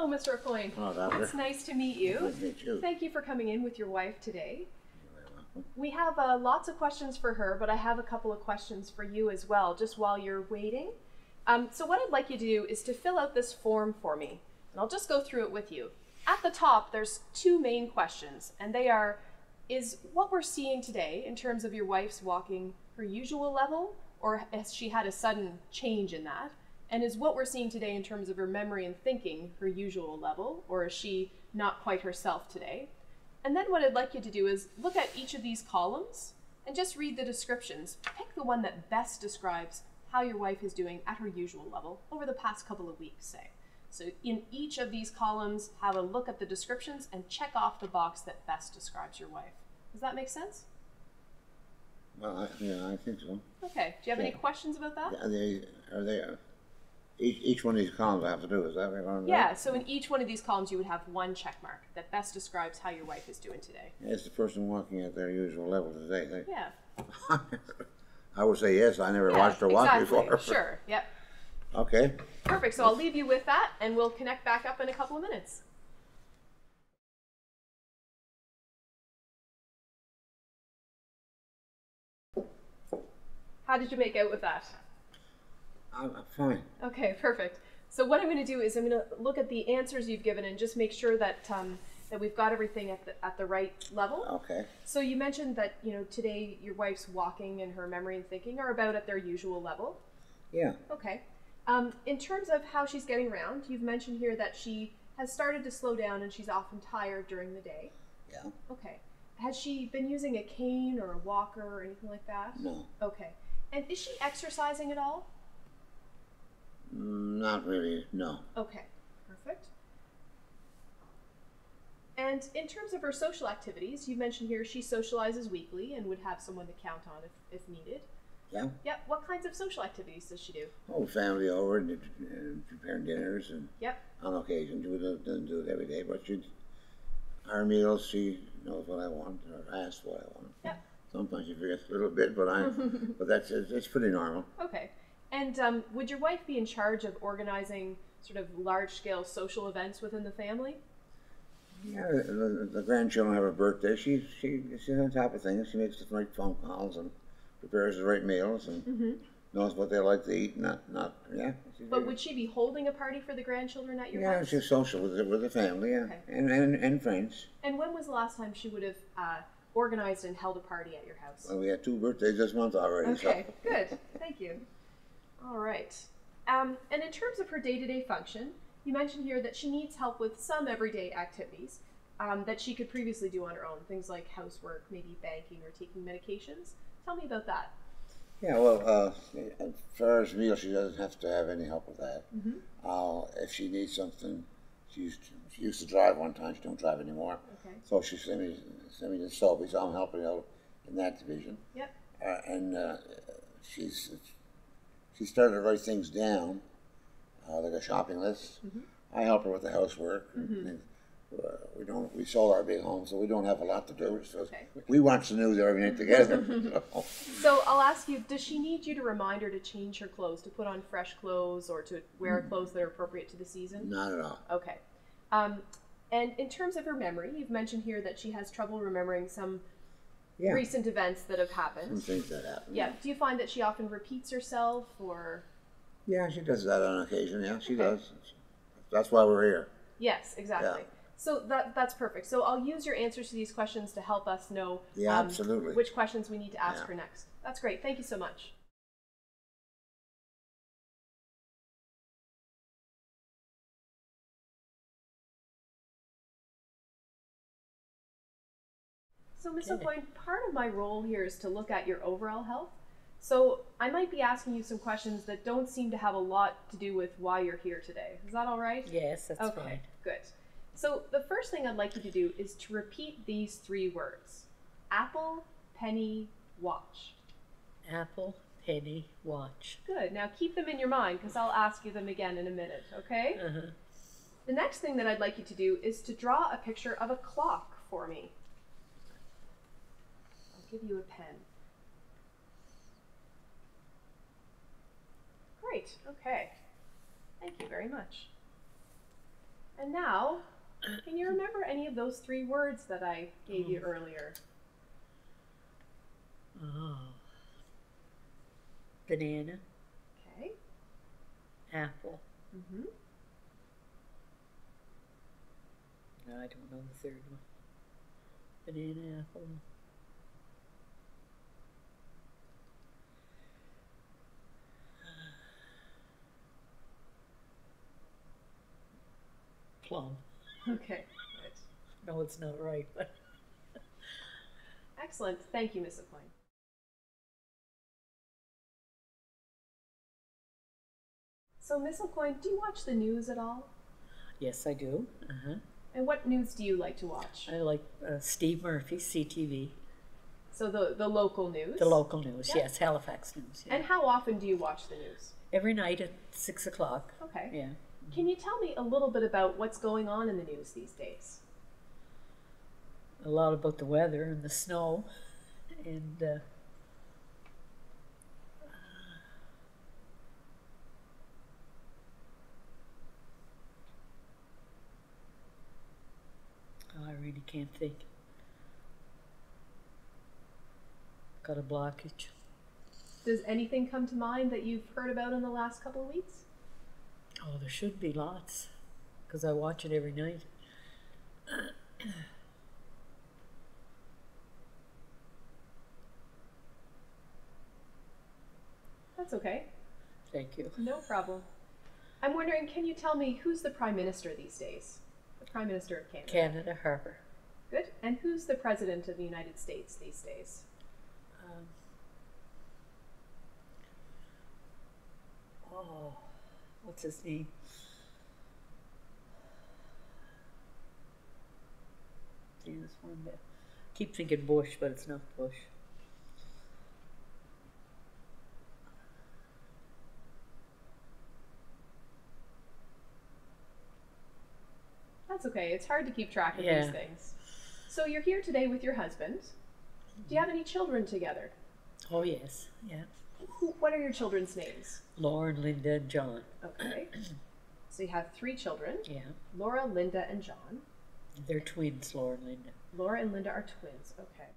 Mr. O'Coin. Hello, Doctor. It's nice to meet you. Nice to meet you. Thank you for coming in with your wife today. You're very welcome. We have lots of questions for her, but I have a couple of questions for you as well, just while you're waiting. So what I'd like you to do is to fill out this form for me, and I'll just go through it with you. At the top, there's two main questions, and they are, is what we're seeing today in terms of your wife's walking her usual level, or has she had a sudden change in that? And is what we're seeing today in terms of her memory and thinking her usual level, or is she not quite herself today? And then what I'd like you to do is look at each of these columns and just read the descriptions. Pick the one that best describes how your wife is doing at her usual level over the past couple of weeks, say. So in each of these columns, have a look at the descriptions and check off the box that best describes your wife. Does that make sense? Well, yeah, I think so. Okay. Do you have any questions about that? Each one of these columns I have to do, is that what I'm doing? Yeah, so in each one of these columns you would have one check mark that best describes how your wife is doing today. Is the person walking at their usual level today? Yeah. I would say yes. I never watched her walk before. Sure, yep. Okay. Perfect, so I'll leave you with that and we'll connect back up in a couple of minutes. How did you make out with that? I'm fine. Okay, perfect. So what I'm going to do is I'm going to look at the answers you've given and just make sure that that we've got everything at the right level. Okay. So you mentioned that, you know, today your wife's walking and her memory and thinking are about at their usual level. Yeah. Okay. In terms of how she's getting around, you've mentioned here that she has started to slow down and she's often tired during the day. Yeah. Okay. Has she been using a cane or a walker or anything like that? No. Okay. And is she exercising at all? Not really, no. Okay, perfect. And in terms of her social activities, you mentioned here she socializes weekly and would have someone to count on if needed. Yeah? Yep. What kinds of social activities does she do? Oh, family over and preparing dinners and Yep. on occasion. Doesn't do it every day, but our meals, she knows what I want or asks what I want. Yep. Sometimes she forgets a little bit, but it's pretty normal. Okay. And would your wife be in charge of organizing sort of large-scale social events within the family? Yeah, the grandchildren have a birthday. She's on top of things. She makes the right phone calls and prepares the right meals and knows what they like to eat. Yeah. But would she be holding a party for the grandchildren at your house? Yeah, she's social with the family, yeah, Okay. and friends. And when was the last time she would have organized and held a party at your house? Well, we had 2 birthdays this month already. Okay, so. good. Thank you. All right. And in terms of her day-to-day function, you mentioned here that she needs help with some everyday activities that she could previously do on her own, things like housework, maybe banking or taking medications. Tell me about that. Yeah, well, as far as meals, she doesn't have to have any help with that. If she needs something, she used to drive one time. She don't drive anymore. Okay. So she sent me to Sophie, so I'm helping out in that division. Yep. And she started to write things down, like a shopping list. I help her with the housework. We sold our big home, so we don't have a lot to do. So we watch the news every night together. So I'll ask you, does she need you to remind her to change her clothes, to put on fresh clothes, or to wear clothes that are appropriate to the season? Not at all. Okay. And in terms of her memory, you've mentioned here that she has trouble remembering some recent events that have happened. Some things that happen. Yeah. Do you find that she often repeats herself, or? Yeah, she does that on occasion. Yeah, she does. That's why we're here. Yes, exactly. Yeah. So that's perfect. So I'll use your answers to these questions to help us know absolutely. which questions we need to ask her next. That's great. Thank you so much. So Ms. O'Coin, part of my role here is to look at your overall health. So I might be asking you some questions that don't seem to have a lot to do with why you're here today. Is that all right? Yes, that's fine. Okay, good. So the first thing I'd like you to do is to repeat these 3 words. Apple, penny, watch. Apple, penny, watch. Good. Now keep them in your mind because I'll ask you them again in a minute, okay? The next thing that I'd like you to do is to draw a picture of a clock for me. I'll give you a pen. Great, okay. Thank you very much. And now, can you remember any of those 3 words that I gave you earlier? Oh. Banana, Okay. apple. Mm-hmm. No, I don't know the third one. Banana, apple. Plum. Okay, good. No, it's not right, but Excellent. Thank you, Miss Aucoin. So, Miss Aucoin, do you watch the news at all? yes, I do. And what news do you like to watch? I like Steve Murphy's CTV, So the local news? the local news. Yeah. Yes, Halifax news. Yeah. And how often do you watch the news? Every night at 6 o'clock. Okay. Yeah. Can you tell me a little bit about what's going on in the news these days? A lot about the weather and the snow, and I really can't think. Got a blockage. Does anything come to mind that you've heard about in the last couple of weeks? Oh, there should be lots, because I watch it every night. That's okay. Thank you. No problem. I'm wondering, can you tell me who's the Prime Minister these days? The Prime Minister of Canada. Canada Harbour. Good. And who's the President of the United States these days? Oh, what's his name? See this one there. Keep thinking Bush, but it's not Bush. That's okay. It's hard to keep track of Yeah. these things. So you're here today with your husband. Do you have any children together? Oh yes, yeah. What are your children's names? Lauren, Linda, and John. Okay. So you have 3 children. Yeah. Laura, Linda, and John. They're twins, Laura and Linda. Laura and Linda are twins. Okay.